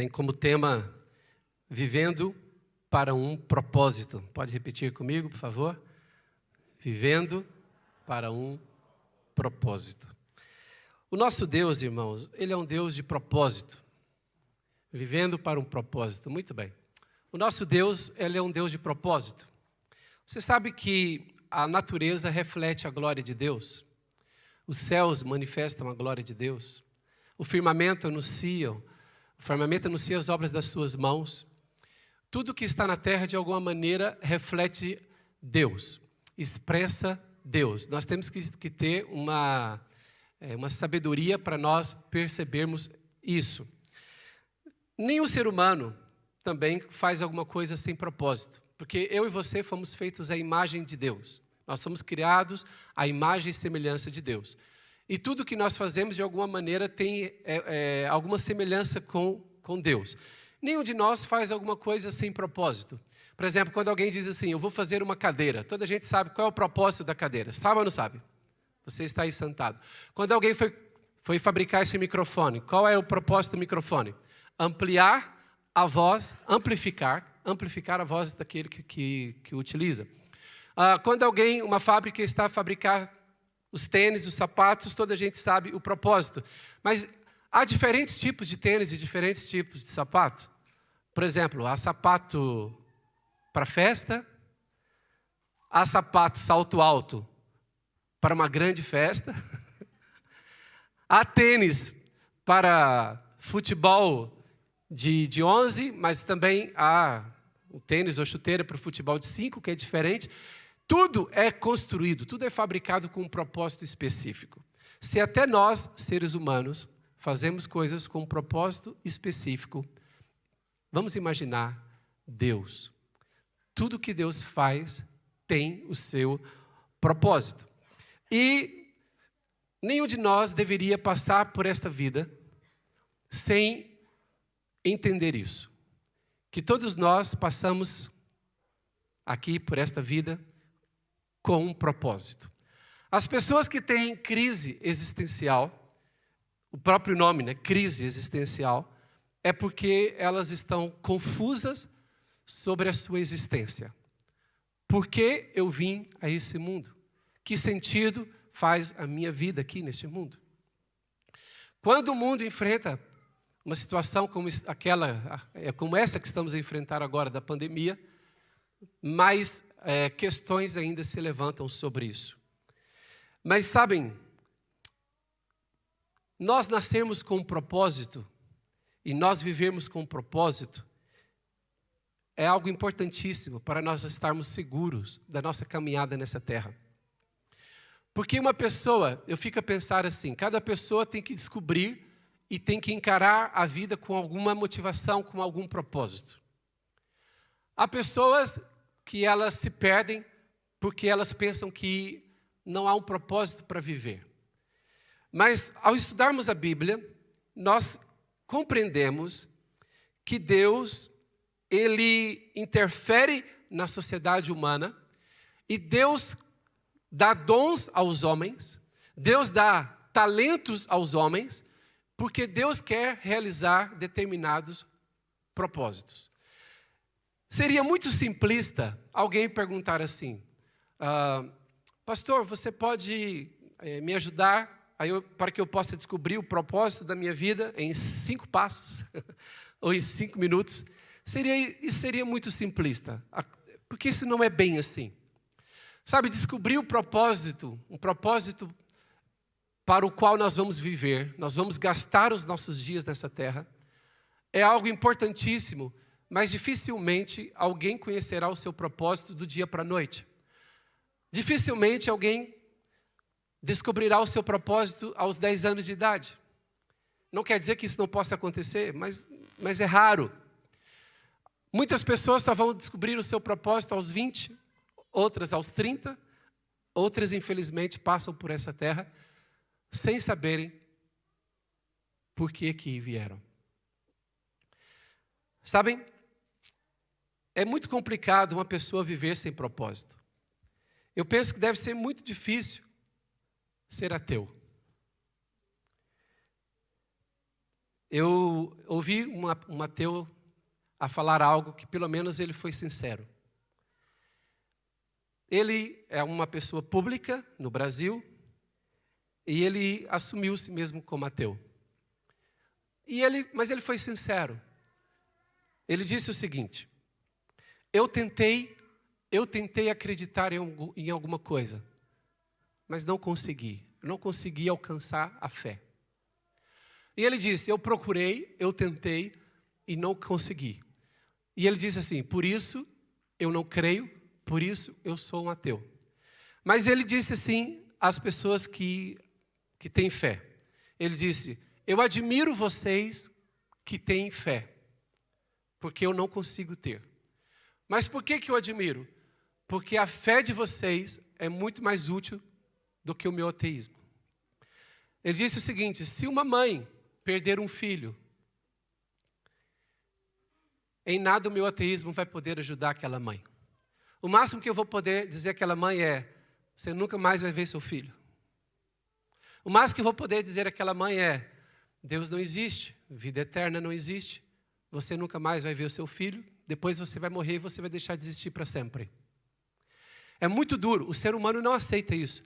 tem como tema Vivendo para um propósito. Pode repetir comigo, por favor? Vivendo para um propósito. O nosso Deus, irmãos, Ele é um Deus de propósito. Vivendo para um propósito. Muito bem. O nosso Deus, Ele é um Deus de propósito. Você sabe que a natureza reflete a glória de Deus? Os céus manifestam a glória de Deus. O firmamento anuncia as obras das suas mãos. Tudo que está na terra, de alguma maneira, reflete Deus, expressa Deus. Nós temos que ter uma sabedoria para nós percebermos isso. Nenhum ser humano também faz alguma coisa sem propósito, porque eu e você fomos feitos à imagem de Deus. Nós somos criados à imagem e semelhança de Deus. E tudo que nós fazemos, de alguma maneira, tem alguma semelhança com Deus. Nenhum de nós faz alguma coisa sem propósito. Por exemplo, quando alguém diz assim, eu vou fazer uma cadeira. Toda a gente sabe qual é o propósito da cadeira. Sabe ou não sabe? Você está aí sentado. Quando alguém foi fabricar esse microfone, qual é o propósito do microfone? Ampliar a voz, amplificar a voz daquele que utiliza. Quando uma fábrica está a fabricar os tênis, os sapatos, toda a gente sabe o propósito. Mas há diferentes tipos de tênis e diferentes tipos de sapato. Por exemplo, há sapato para festa, há sapato salto alto para uma grande festa, há tênis para futebol de 11, mas também há o tênis ou chuteira para o futebol de 5, que é diferente. Tudo é construído, tudo é fabricado com um propósito específico. Se até nós, seres humanos, fazemos coisas com um propósito específico, vamos imaginar Deus. Tudo que Deus faz tem o seu propósito. E nenhum de nós deveria passar por esta vida sem entender isso. Que todos nós passamos aqui por esta vida com um propósito. As pessoas que têm crise existencial, o próprio nome, né, crise existencial, é porque elas estão confusas sobre a sua existência. Por que eu vim a esse mundo? Que sentido faz a minha vida aqui neste mundo? Quando o mundo enfrenta uma situação como essa que estamos a enfrentar agora, da pandemia, mais questões ainda se levantam sobre isso. Mas sabem, nós nascemos com um propósito e nós vivermos com um propósito é algo importantíssimo para nós estarmos seguros da nossa caminhada nessa terra. Porque eu fico a pensar assim, cada pessoa tem que descobrir e tem que encarar a vida com alguma motivação, com algum propósito. Há pessoas que elas se perdem porque elas pensam que não há um propósito para viver. Mas, ao estudarmos a Bíblia, nós compreendemos que Deus, Ele interfere na sociedade humana e Deus dá dons aos homens, Deus dá talentos aos homens, porque Deus quer realizar determinados propósitos. Seria muito simplista alguém perguntar assim, pastor, você pode me ajudar para que eu possa descobrir o propósito da minha vida em 5 passos ou em 5 minutos? Isso seria muito simplista, porque isso não é bem assim. Sabe, descobrir um propósito para o qual nós vamos viver, nós vamos gastar os nossos dias nessa terra, é algo importantíssimo, mas dificilmente alguém conhecerá o seu propósito do dia para a noite. Dificilmente alguém descobrirá o seu propósito aos 10 anos de idade. Não quer dizer que isso não possa acontecer, mas é raro. Muitas pessoas só vão descobrir o seu propósito aos 20, outras aos 30, outras infelizmente passam por essa terra sem saberem por que vieram. Sabem, é muito complicado uma pessoa viver sem propósito. Eu penso que deve ser muito difícil ser ateu. eu ouvi um ateu a falar algo que pelo menos ele foi sincero. Ele é uma pessoa pública no Brasil e ele assumiu-se mesmo como ateu. Mas ele foi sincero. Ele disse o seguinte: eu tentei acreditar em alguma coisa, mas não consegui. Eu não consegui alcançar a fé. E ele disse: eu procurei, eu tentei e não consegui. E ele disse assim: por isso eu não creio, por isso eu sou um ateu. Mas ele disse assim às pessoas que têm fé. Ele disse: eu admiro vocês que têm fé, porque eu não consigo ter. Mas por que eu admiro? Porque a fé de vocês é muito mais útil do que o meu ateísmo. Ele disse o seguinte: se uma mãe perder um filho, em nada o meu ateísmo vai poder ajudar aquela mãe. O máximo que eu vou poder dizer àquela mãe é: você nunca mais vai ver seu filho. O máximo que eu vou poder dizer àquela mãe é: Deus não existe, vida eterna não existe, você nunca mais vai ver o seu filho, depois você vai morrer e você vai deixar de existir para sempre. É muito duro, o ser humano não aceita isso.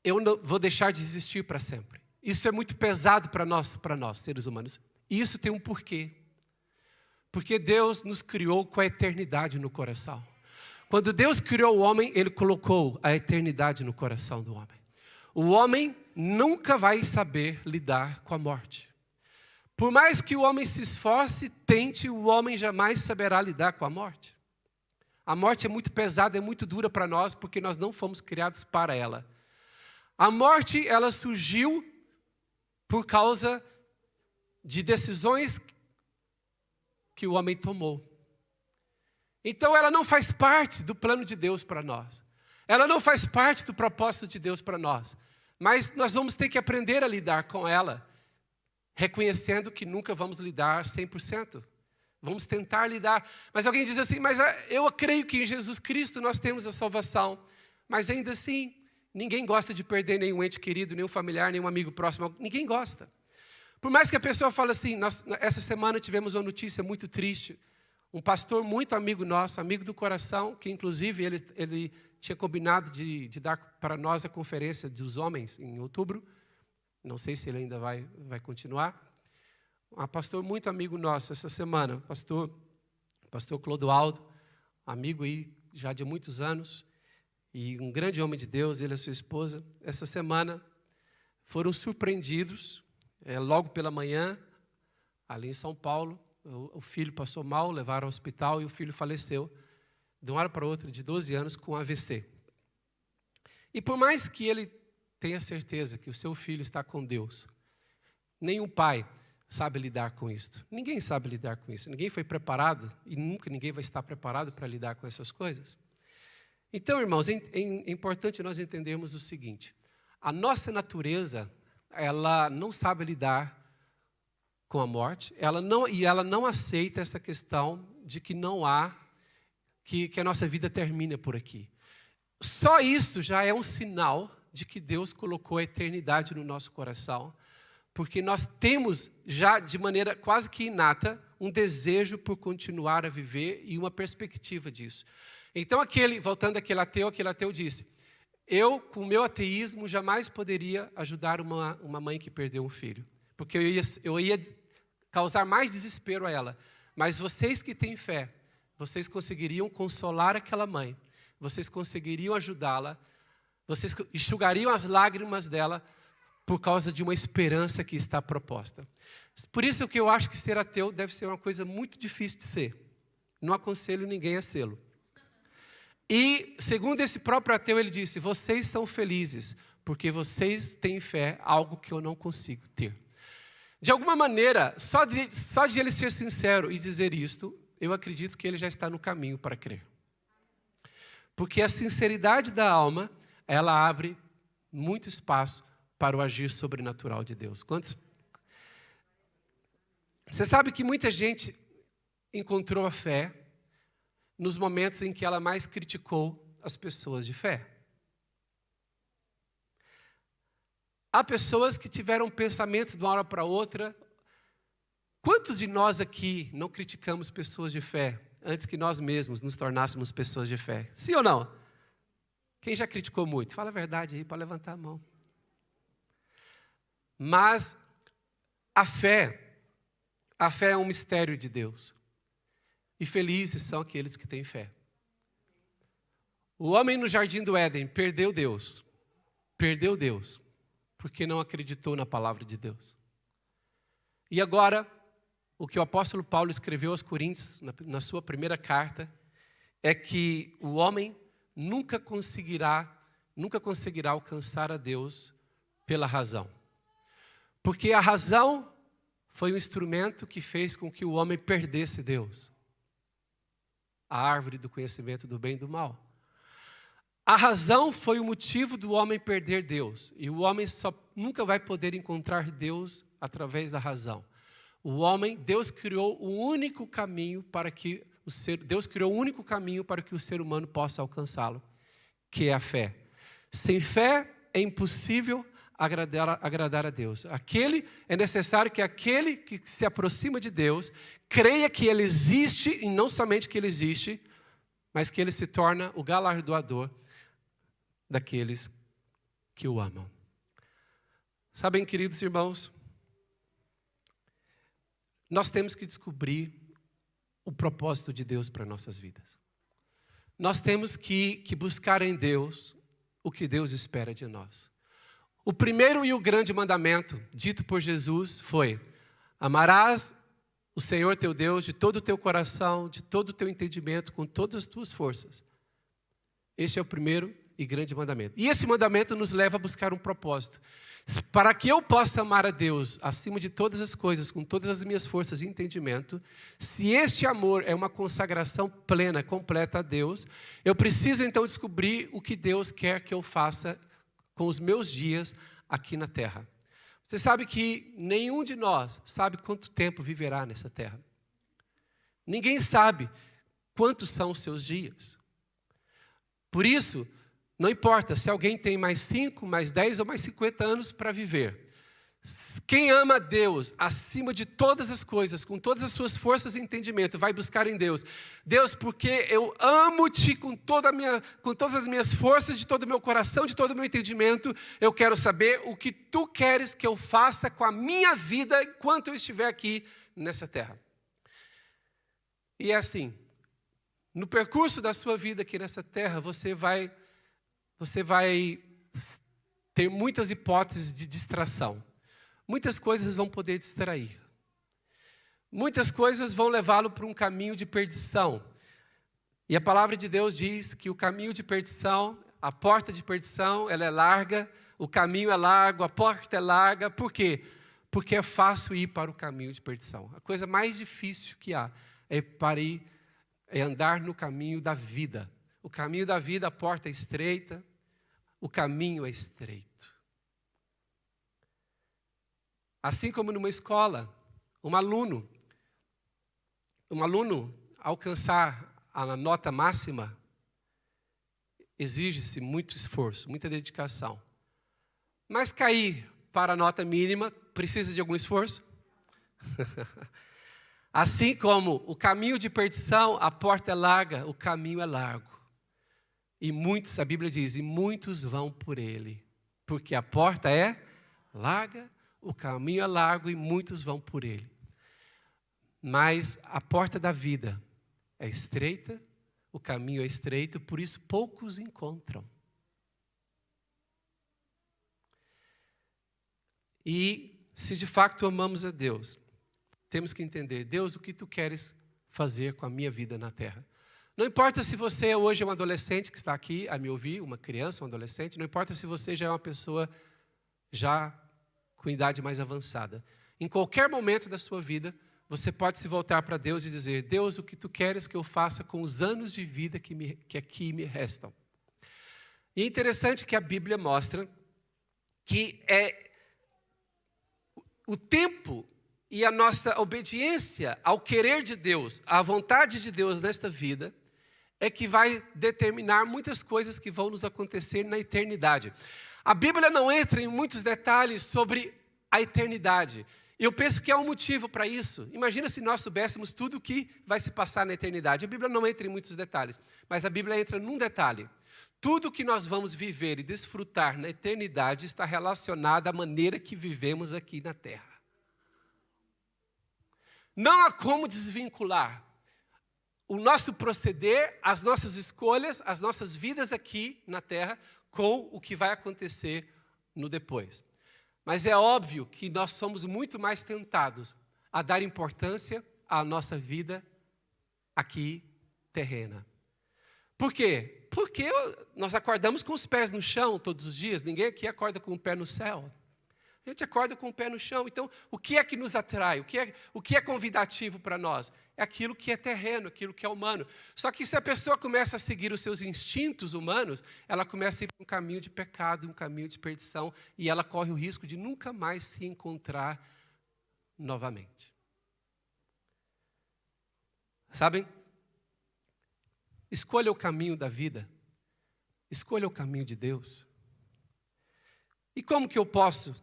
Eu não vou deixar de existir para sempre. Isso é muito pesado para nós, seres humanos. E isso tem um porquê. Porque Deus nos criou com a eternidade no coração. Quando Deus criou o homem, Ele colocou a eternidade no coração do homem. O homem nunca vai saber lidar com a morte. Por mais que o homem se esforce, tente, o homem jamais saberá lidar com a morte. A morte é muito pesada, é muito dura para nós, porque nós não fomos criados para ela. A morte, ela surgiu por causa de decisões que o homem tomou. Então ela não faz parte do plano de Deus para nós. Ela não faz parte do propósito de Deus para nós. Mas nós vamos ter que aprender a lidar com ela, reconhecendo que nunca vamos lidar 100%. Vamos tentar lidar. Mas alguém diz assim: mas eu creio que em Jesus Cristo nós temos a salvação. Mas ainda assim, ninguém gosta de perder nenhum ente querido, nenhum familiar, nenhum amigo próximo. Ninguém gosta. Por mais que a pessoa fale assim: essa semana tivemos uma notícia muito triste. Um pastor muito amigo nosso, amigo do coração, que inclusive ele tinha combinado de dar para nós a conferência dos homens em outubro. Não sei se ele ainda vai continuar. Um pastor muito amigo nosso essa semana, pastor Clodoaldo, amigo aí já de muitos anos, e um grande homem de Deus, ele e a sua esposa, essa semana foram surpreendidos, logo pela manhã, ali em São Paulo. O filho passou mal, levaram ao hospital e o filho faleceu, de uma hora para outra, de 12 anos, com AVC. E por mais que ele tenha certeza que o seu filho está com Deus, nenhum pai sabe lidar com isso. Ninguém sabe lidar com isso. Ninguém foi preparado e nunca ninguém vai estar preparado para lidar com essas coisas. Então, irmãos, é importante nós entendermos o seguinte: a nossa natureza, ela não sabe lidar com a morte, ela não aceita essa questão de que não há, que a nossa vida termina por aqui. Só isso já é um sinal de que Deus colocou a eternidade no nosso coração, porque nós temos já de maneira quase que inata um desejo por continuar a viver e uma perspectiva disso. Então voltando àquele ateu disse: eu com o meu ateísmo jamais poderia ajudar uma mãe que perdeu um filho, porque eu ia causar mais desespero a ela. Mas vocês que têm fé, vocês conseguiriam consolar aquela mãe, vocês conseguiriam ajudá-la, vocês enxugariam as lágrimas dela por causa de uma esperança que está proposta. Por isso que eu acho que ser ateu deve ser uma coisa muito difícil de ser. Não aconselho ninguém a sê-lo. E, segundo esse próprio ateu, ele disse: vocês são felizes, porque vocês têm fé, algo que eu não consigo ter. De alguma maneira, só de ele ser sincero e dizer isto, eu acredito que ele já está no caminho para crer. Porque a sinceridade da alma, ela abre muito espaço para o agir sobrenatural de Deus. Quantos? Você sabe que muita gente encontrou a fé nos momentos em que ela mais criticou as pessoas de fé. Há pessoas que tiveram pensamentos de uma hora para outra. Quantos de nós aqui não criticamos pessoas de fé antes que nós mesmos nos tornássemos pessoas de fé? Sim ou não? Quem já criticou muito? Fala a verdade aí, pode levantar a mão. Mas a fé é um mistério de Deus. E felizes são aqueles que têm fé. O homem no jardim do Éden perdeu Deus, porque não acreditou na palavra de Deus. E agora, o que o apóstolo Paulo escreveu aos Coríntios, na sua primeira carta, é que o homem nunca conseguirá alcançar a Deus pela razão. Porque a razão foi o instrumento que fez com que o homem perdesse Deus. A árvore do conhecimento do bem e do mal. A razão foi o motivo do homem perder Deus. E o homem nunca vai poder encontrar Deus através da razão. Deus criou o único caminho para que o ser humano possa alcançá-lo, que é a fé. Sem fé é impossível agradar a Deus. É necessário que aquele que se aproxima de Deus creia que Ele existe, e não somente que Ele existe, mas que Ele se torna o galardoador daqueles que o amam. Sabem, queridos irmãos, nós temos que descobrir o propósito de Deus para nossas vidas. Nós temos que buscar em Deus o que Deus espera de nós. O primeiro e o grande mandamento dito por Jesus foi: amarás o Senhor teu Deus de todo o teu coração, de todo o teu entendimento, com todas as tuas forças. Este é o primeiro e grande mandamento. E esse mandamento nos leva a buscar um propósito. Para que eu possa amar a Deus acima de todas as coisas, com todas as minhas forças e entendimento, se este amor é uma consagração plena, completa a Deus, eu preciso então descobrir o que Deus quer que eu faça com os meus dias aqui na terra. Você sabe que nenhum de nós sabe quanto tempo viverá nessa terra. Ninguém sabe quantos são os seus dias. Por isso, não importa se alguém tem mais 5, mais 10 ou mais 50 anos para viver. Quem ama a Deus acima de todas as coisas, com todas as suas forças e entendimento, vai buscar em Deus. Deus, porque eu amo-te com todas as minhas forças, de todo o meu coração, de todo o meu entendimento, eu quero saber o que tu queres que eu faça com a minha vida enquanto eu estiver aqui nessa terra. E é assim, no percurso da sua vida aqui nessa terra, você vai ter muitas hipóteses de distração. Muitas coisas vão poder distrair. Muitas coisas vão levá-lo para um caminho de perdição. E a palavra de Deus diz que o caminho de perdição, a porta de perdição, ela é larga, o caminho é largo, a porta é larga. Por quê? Porque é fácil ir para o caminho de perdição. A coisa mais difícil que há é andar no caminho da vida. O caminho da vida, a porta é estreita, o caminho é estreito. Assim como numa escola, um aluno alcançar a nota máxima, exige-se muito esforço, muita dedicação. Mas cair para a nota mínima, precisa de algum esforço? Assim como o caminho de perdição, a porta é larga, o caminho é largo. E muitos, a Bíblia diz, e muitos vão por ele. Porque a porta é larga, o caminho é largo e muitos vão por ele. Mas a porta da vida é estreita, o caminho é estreito, por isso poucos encontram. E se de fato amamos a Deus, temos que entender: Deus, o que tu queres fazer com a minha vida na terra? Não importa se você hoje é um adolescente que está aqui a me ouvir, uma criança, um adolescente, não importa se você já é uma pessoa já com idade mais avançada. Em qualquer momento da sua vida, você pode se voltar para Deus e dizer: Deus, o que tu queres que eu faça com os anos de vida que aqui me restam? E é interessante que a Bíblia mostra que o tempo e a nossa obediência ao querer de Deus, à vontade de Deus nesta vida, é que vai determinar muitas coisas que vão nos acontecer na eternidade. A Bíblia não entra em muitos detalhes sobre a eternidade. Eu penso que há um motivo para isso. Imagina se nós soubéssemos tudo o que vai se passar na eternidade. A Bíblia não entra em muitos detalhes, mas a Bíblia entra num detalhe. Tudo que nós vamos viver e desfrutar na eternidade está relacionado à maneira que vivemos aqui na Terra. Não há como desvincular o nosso proceder, as nossas escolhas, as nossas vidas aqui na Terra com o que vai acontecer no depois. Mas é óbvio que nós somos muito mais tentados a dar importância à nossa vida aqui terrena. Por quê? Porque nós acordamos com os pés no chão todos os dias. Ninguém aqui acorda com o pé no céu. A gente acorda com o pé no chão. Então, o que é que nos atrai? O que é convidativo para nós? É aquilo que é terreno, aquilo que é humano. Só que se a pessoa começa a seguir os seus instintos humanos, ela começa a ir para um caminho de pecado, um caminho de perdição, e ela corre o risco de nunca mais se encontrar novamente. Sabem? Escolha o caminho da vida. Escolha o caminho de Deus. E como que eu posso,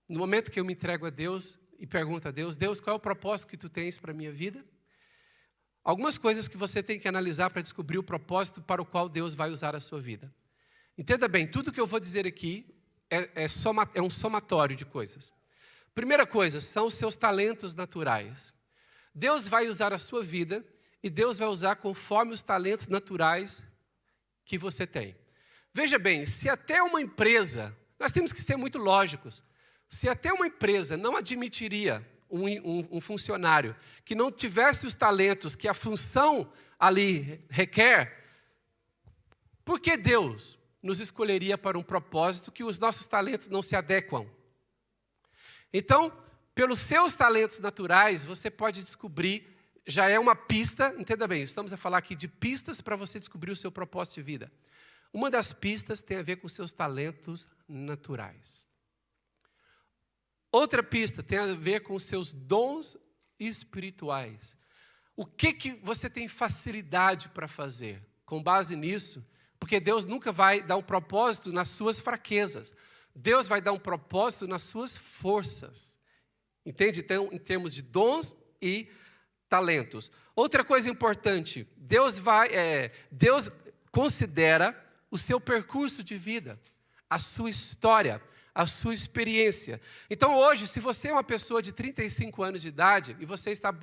no momento que eu me entrego a Deus e pergunto a Deus, Deus, qual é o propósito que tu tens para a minha vida? Algumas coisas que você tem que analisar para descobrir o propósito para o qual Deus vai usar a sua vida. Entenda bem, tudo que eu vou dizer aqui é um somatório de coisas. Primeira coisa, são os seus talentos naturais. Deus vai usar a sua vida e Deus vai usar conforme os talentos naturais que você tem. Veja bem, se até uma empresa, nós temos que ser muito lógicos, se até uma empresa não admitiria um funcionário que não tivesse os talentos que a função ali requer, por que Deus nos escolheria para um propósito que os nossos talentos não se adequam? Então, pelos seus talentos naturais, você pode descobrir, já é uma pista, entenda bem, estamos a falar aqui de pistas para você descobrir o seu propósito de vida. Uma das pistas tem a ver com os seus talentos naturais. Outra pista tem a ver com os seus dons espirituais. O que você tem facilidade para fazer? Com base nisso, porque Deus nunca vai dar um propósito nas suas fraquezas. Deus vai dar um propósito nas suas forças. Entende? Então, em termos de dons e talentos. Outra coisa importante, Deus considera o seu percurso de vida, a sua história, a sua experiência. Então hoje, se você é uma pessoa de 35 anos de idade e você está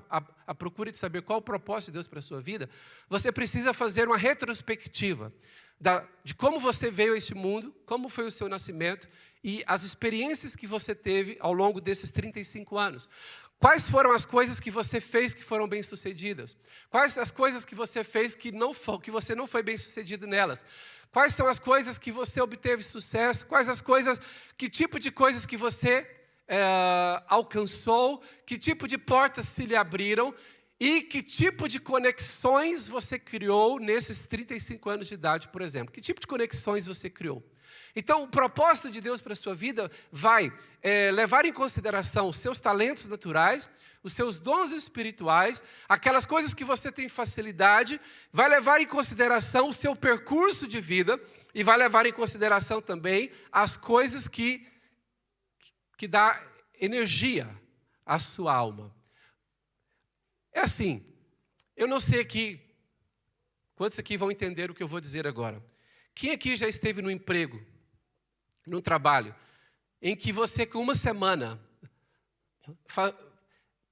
à procura de saber qual o propósito de Deus para a sua vida, você precisa fazer uma retrospectiva de como você veio a este mundo, como foi o seu nascimento e as experiências que você teve ao longo desses 35 anos. Quais foram as coisas que você fez que foram bem-sucedidas? Quais as coisas que você fez que você não foi bem-sucedido nelas? Quais são as coisas que você obteve sucesso? Que tipo de coisas que você alcançou? Que tipo de portas se lhe abriram? E que tipo de conexões você criou nesses 35 anos de idade, por exemplo? Que tipo de conexões você criou? Então, o propósito de Deus para a sua vida vai levar em consideração os seus talentos naturais, os seus dons espirituais, aquelas coisas que você tem facilidade, vai levar em consideração o seu percurso de vida e vai levar em consideração também as coisas que dá energia à sua alma. É assim, eu não sei aqui, quantos aqui vão entender o que eu vou dizer agora. Quem aqui já esteve no emprego, num trabalho, em que você, com uma semana,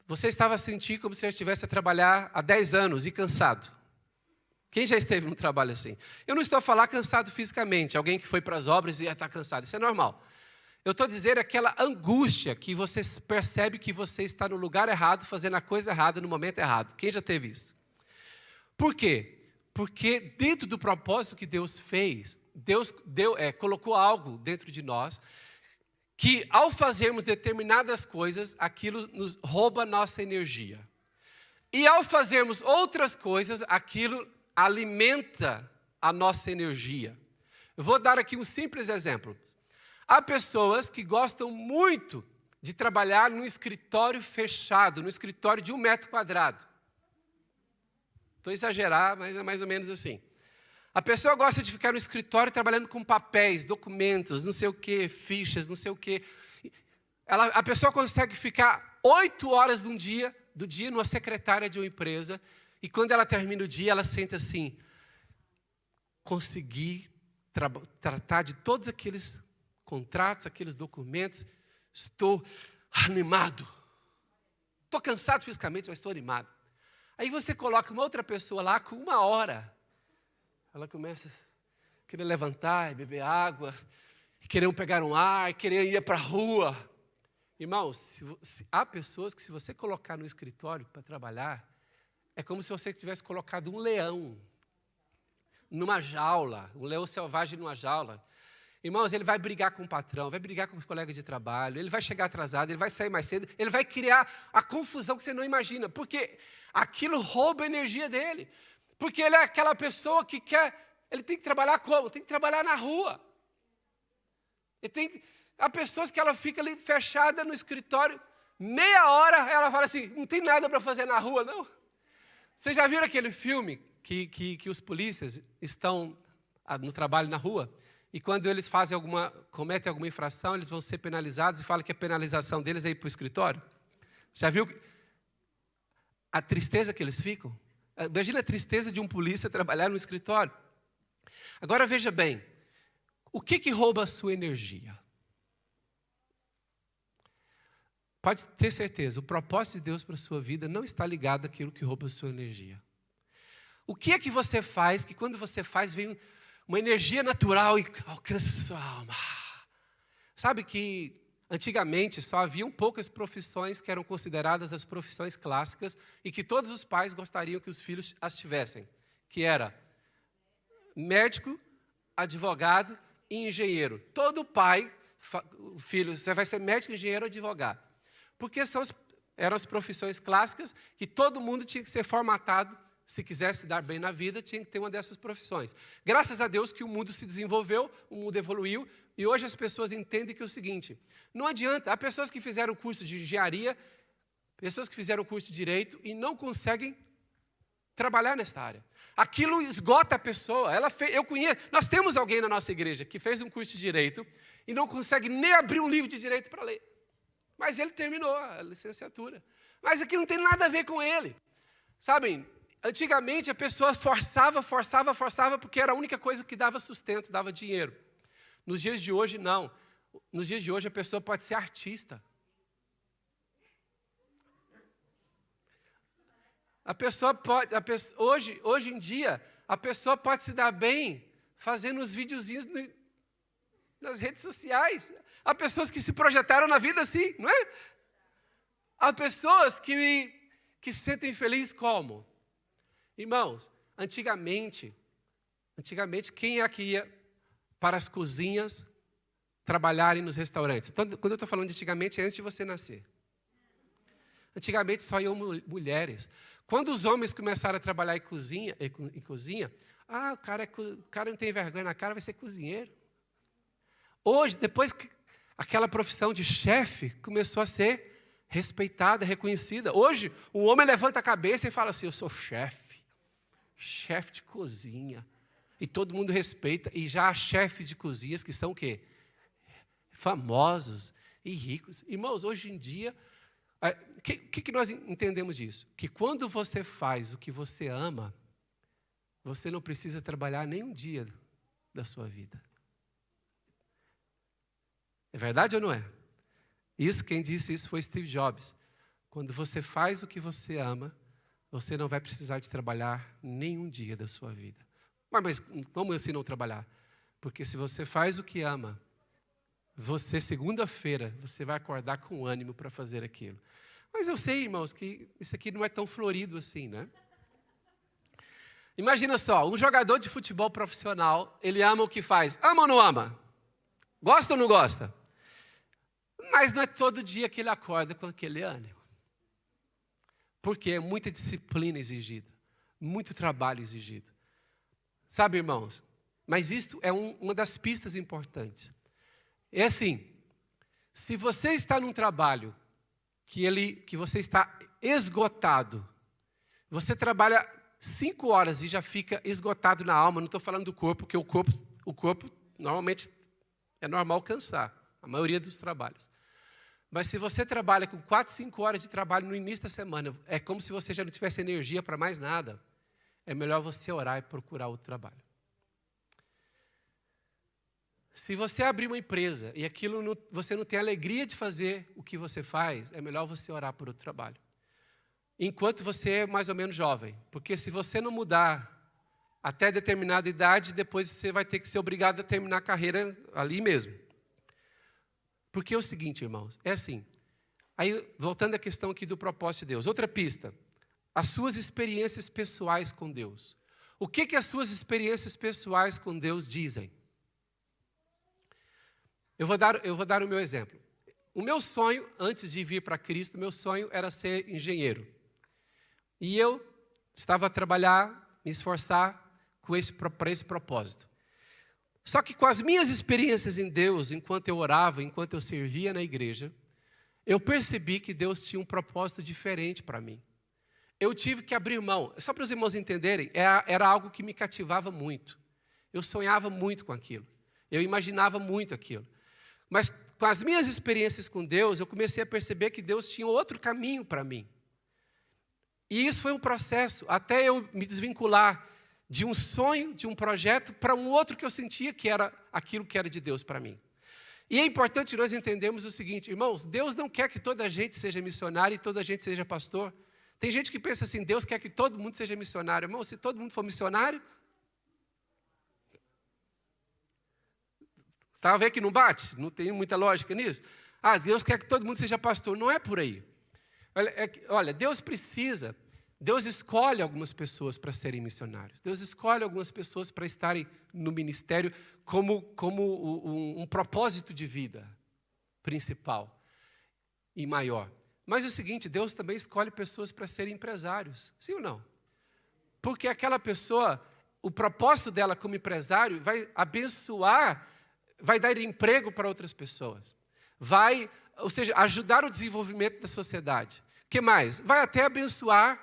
você estava a sentir como se você estivesse a trabalhar há 10 anos e cansado? Quem já esteve num trabalho assim? Eu não estou a falar cansado fisicamente, alguém que foi para as obras e está cansado, isso é normal. Eu estou a dizer aquela angústia que você percebe que você está no lugar errado, fazendo a coisa errada no momento errado. Quem já teve isso? Por quê? Porque dentro do propósito que Deus fez, Deus colocou algo dentro de nós que, ao fazermos determinadas coisas, aquilo nos rouba nossa energia. E ao fazermos outras coisas, aquilo alimenta a nossa energia. Eu vou dar aqui um simples exemplo. Há pessoas que gostam muito de trabalhar num escritório fechado, num escritório de 1 metro quadrado. Estou a exagerar, mas é mais ou menos assim. A pessoa gosta de ficar no escritório trabalhando com papéis, documentos, não sei o quê, fichas, não sei o quê. A pessoa consegue ficar 8 horas do dia numa secretária de uma empresa, e quando ela termina o dia, ela sente assim, consegui tratar de todos aqueles contratos, aqueles documentos, estou animado. Estou cansado fisicamente, mas estou animado. Aí você coloca uma outra pessoa lá com 1 hora. Ela começa a querer levantar, beber água, querer pegar um ar, querer ir para a rua. Irmãos, há pessoas que se você colocar no escritório para trabalhar, é como se você tivesse colocado um leão numa jaula, um leão selvagem numa jaula. Irmãos, ele vai brigar com o patrão, vai brigar com os colegas de trabalho, ele vai chegar atrasado, ele vai sair mais cedo, ele vai criar a confusão que você não imagina, porque aquilo rouba a energia dele. Porque ele é aquela pessoa que ele tem que trabalhar como? Tem que trabalhar na rua. Há pessoas que ela fica ali fechada no escritório, meia hora, ela fala assim, não tem nada para fazer na rua, não. Vocês já viram aquele filme que os polícias estão no trabalho na rua? E quando eles cometem alguma infração, eles vão ser penalizados e falam que a penalização deles é ir para o escritório? Já viu a tristeza que eles ficam? Imagina a tristeza de um polícia trabalhar no escritório. Agora veja bem, o que rouba a sua energia? Pode ter certeza, o propósito de Deus para a sua vida não está ligado àquilo que rouba a sua energia. O que é que você faz, que quando você faz, vem uma energia natural e alcança a sua alma? Sabe que antigamente só haviam poucas profissões que eram consideradas as profissões clássicas e que todos os pais gostariam que os filhos as tivessem, que era médico, advogado e engenheiro. Todo pai, filho, você vai ser médico, engenheiro ou advogado. Porque eram as profissões clássicas que todo mundo tinha que ser formatado, se quisesse dar bem na vida, tinha que ter uma dessas profissões. Graças a Deus que o mundo se desenvolveu, o mundo evoluiu, e hoje as pessoas entendem que é o seguinte, não adianta, há pessoas que fizeram o curso de engenharia, pessoas que fizeram o curso de direito e não conseguem trabalhar nesta área. Aquilo esgota a pessoa. Eu conheço, nós temos alguém na nossa igreja que fez um curso de direito e não consegue nem abrir um livro de direito para ler. Mas ele terminou a licenciatura. Mas aquilo não tem nada a ver com ele. Sabem, antigamente a pessoa forçava, porque era a única coisa que dava sustento, dava dinheiro. Nos dias de hoje, não. Nos dias de hoje, a pessoa pode ser artista. Hoje em dia, a pessoa pode se dar bem fazendo os videozinhos nas redes sociais. Há pessoas que se projetaram na vida assim, não é? Há pessoas que se sentem felizes como? Irmãos, antigamente, quem é que ia para as cozinhas trabalharem nos restaurantes? Então, quando eu estou falando de antigamente, é antes de você nascer. Antigamente só iam mulheres. Quando os homens começaram a trabalhar em cozinha, o cara não tem vergonha na cara, vai ser cozinheiro. Hoje, depois que aquela profissão de chefe começou a ser respeitada, reconhecida. Hoje, um homem levanta a cabeça e fala assim, eu sou chefe de cozinha. E todo mundo respeita. E já há chefes de cozinhas que são o quê? Famosos e ricos. Irmãos, hoje em dia, o que nós entendemos disso? Que quando você faz o que você ama, você não precisa trabalhar nem um dia da sua vida. É verdade ou não é? Quem disse isso foi Steve Jobs. Quando você faz o que você ama, você não vai precisar de trabalhar nenhum dia da sua vida. Mas como assim não trabalhar? Porque se você faz o que ama, segunda-feira, você vai acordar com ânimo para fazer aquilo. Mas eu sei, irmãos, que isso aqui não é tão florido assim, né? Imagina só, um jogador de futebol profissional, ele ama o que faz. Ama ou não ama? Gosta ou não gosta? Mas não é todo dia que ele acorda com aquele ânimo. Porque é muita disciplina exigida, muito trabalho exigido. Sabe, irmãos? Mas isto é uma das pistas importantes. É assim, se você está num trabalho que você está esgotado, você trabalha 5 horas e já fica esgotado na alma, não estou falando do corpo, porque o corpo normalmente é normal cansar, a maioria dos trabalhos. Mas se você trabalha com 4, 5 horas de trabalho no início da semana, é como se você já não tivesse energia para mais nada. É melhor você orar e procurar outro trabalho. Se você abrir uma empresa e você não tem alegria de fazer o que você faz, é melhor você orar por outro trabalho. Enquanto você é mais ou menos jovem. Porque se você não mudar até determinada idade, depois você vai ter que ser obrigado a terminar a carreira ali mesmo. Porque é o seguinte, irmãos, é assim. Aí, voltando à questão aqui do propósito de Deus. Outra pista. As suas experiências pessoais com Deus. O que as suas experiências pessoais com Deus dizem? Eu vou dar o meu exemplo. O meu sonho, antes de vir para Cristo, meu sonho era ser engenheiro. E eu estava a trabalhar, me esforçar para esse propósito. Só que com as minhas experiências em Deus, enquanto eu orava, enquanto eu servia na igreja, eu percebi que Deus tinha um propósito diferente para mim. Eu tive que abrir mão. Só para os irmãos entenderem, era algo que me cativava muito. Eu sonhava muito com aquilo. Eu imaginava muito aquilo. Mas com as minhas experiências com Deus, eu comecei a perceber que Deus tinha outro caminho para mim. E isso foi um processo, até eu me desvincular de um sonho, de um projeto, para um outro que eu sentia que era aquilo que era de Deus para mim. E é importante nós entendermos o seguinte, irmãos, Deus não quer que toda a gente seja missionário e toda a gente seja pastor. Tem gente que pensa assim, Deus quer que todo mundo seja missionário. Irmão, se todo mundo for missionário, está a ver que não bate? Não tem muita lógica nisso? Ah, Deus quer que todo mundo seja pastor. Não é por aí. Olha, Deus escolhe algumas pessoas para serem missionários. Deus escolhe algumas pessoas para estarem no ministério como um propósito de vida principal e maior. Mas é o seguinte, Deus também escolhe pessoas para serem empresários. Sim ou não? Porque aquela pessoa, o propósito dela como empresário vai abençoar, vai dar emprego para outras pessoas. Ou seja, ajudar o desenvolvimento da sociedade. O que mais? Vai até abençoar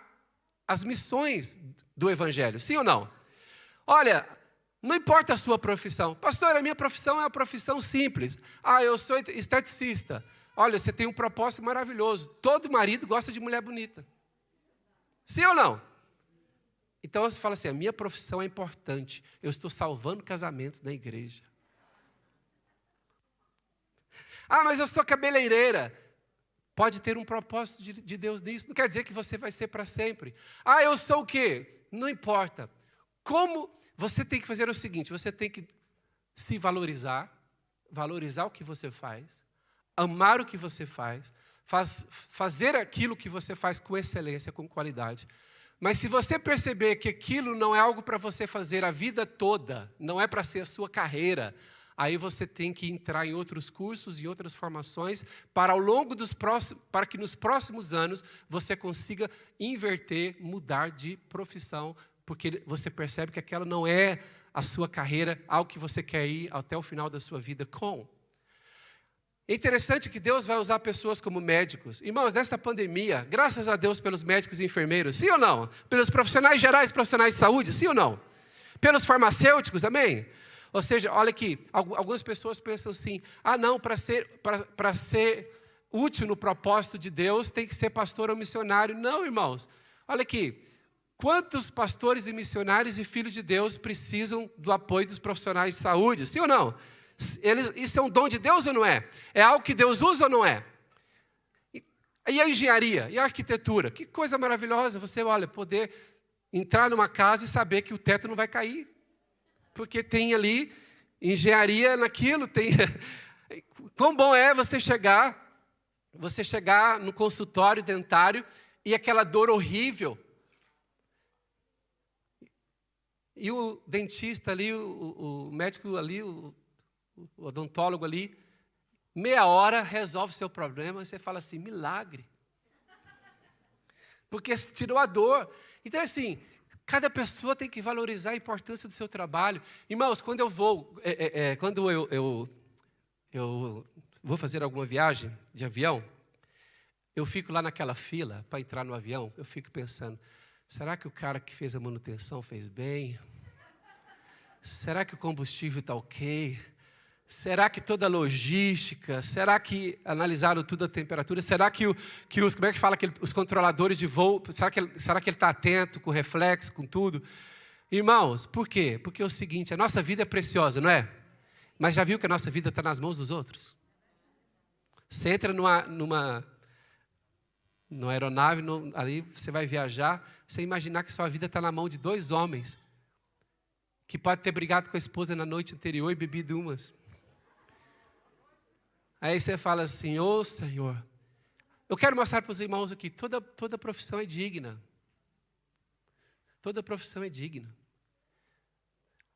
as missões do Evangelho. Sim ou não? Olha, não importa a sua profissão. Pastor, a minha profissão é uma profissão simples. Ah, eu sou esteticista. Olha, você tem um propósito maravilhoso. Todo marido gosta de mulher bonita. Sim ou não? Então você fala assim, a minha profissão é importante. Eu estou salvando casamentos na igreja. Ah, mas eu sou cabeleireira. Pode ter um propósito de Deus nisso. Não quer dizer que você vai ser para sempre. Ah, eu sou o quê? Não importa. Como você tem que fazer o seguinte, você tem que se valorizar o que você faz, amar o que você faz, fazer aquilo que você faz com excelência, com qualidade. Mas se você perceber que aquilo não é algo para você fazer a vida toda, não é para ser a sua carreira, aí você tem que entrar em outros cursos e outras formações para que nos próximos anos você consiga inverter, mudar de profissão, porque você percebe que aquela não é a sua carreira, algo que você quer ir até o final da sua vida com. É interessante que Deus vai usar pessoas como médicos. Irmãos, nesta pandemia, graças a Deus pelos médicos e enfermeiros, sim ou não? Pelos profissionais gerais, profissionais de saúde, sim ou não? Pelos farmacêuticos, amém? Ou seja, olha aqui, algumas pessoas pensam assim, ah não, para ser útil no propósito de Deus, tem que ser pastor ou missionário. Não, irmãos, olha aqui, quantos pastores e missionários e filhos de Deus precisam do apoio dos profissionais de saúde, sim ou não? Isso é um dom de Deus ou não é? É algo que Deus usa ou não é? E a engenharia, e a arquitetura, que coisa maravilhosa, você, olha, poder entrar numa casa e saber que o teto não vai cair. Porque tem ali engenharia naquilo, tem... Quão bom é você chegar no consultório dentário e aquela dor horrível. E o dentista ali, o médico ali, o odontólogo ali, meia hora resolve o seu problema e você fala assim, milagre. Porque tirou a dor. Então, assim, cada pessoa tem que valorizar a importância do seu trabalho. Irmãos, quando eu vou fazer alguma viagem de avião, eu fico lá naquela fila para entrar no avião, eu fico pensando, Será que o cara que fez a manutenção fez bem? Será que o combustível está ok? Será que toda a logística? Será que analisaram tudo a temperatura? Será que os, como é que fala, os controladores de voo, será que ele está atento com o reflexo, com tudo? Irmãos, por quê? Porque é o seguinte, a nossa vida é preciosa, não é? Mas já viu que a nossa vida está nas mãos dos outros? Você entra numa aeronave, ali você vai viajar, você imaginar que sua vida está na mão de 2 homens, que pode ter brigado com a esposa na noite anterior e bebido umas. Aí você fala assim, ô Senhor, eu quero mostrar para os irmãos aqui, toda profissão é digna. Toda profissão é digna.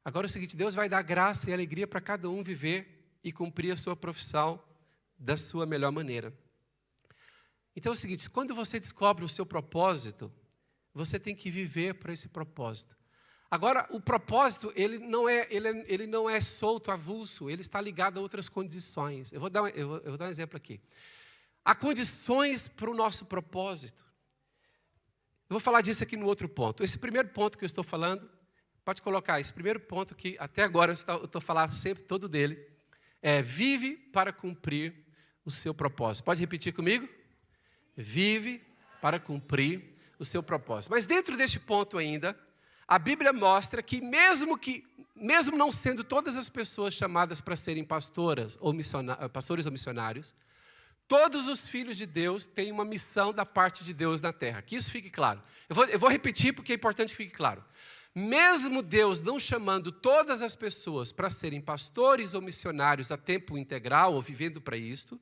Agora é o seguinte, Deus vai dar graça e alegria para cada um viver e cumprir a sua profissão da sua melhor maneira. Então é o seguinte, quando você descobre o seu propósito, você tem que viver para esse propósito. Agora, o propósito, ele não é solto, avulso, ele está ligado a outras condições. Eu vou dar um exemplo aqui. Há condições para o nosso propósito. Eu vou falar disso aqui no outro ponto. Esse primeiro ponto que eu estou falando, pode colocar, esse primeiro ponto que até agora eu estou falando sempre todo dele, é vive para cumprir o seu propósito. Pode repetir comigo? Vive para cumprir o seu propósito. Mas dentro deste ponto ainda, a Bíblia mostra que mesmo não sendo todas as pessoas chamadas para serem pastores ou missionários, todos os filhos de Deus têm uma missão da parte de Deus na terra. Que isso fique claro. Eu vou repetir porque é importante que fique claro. Mesmo Deus não chamando todas as pessoas para serem pastores ou missionários a tempo integral ou vivendo para isto,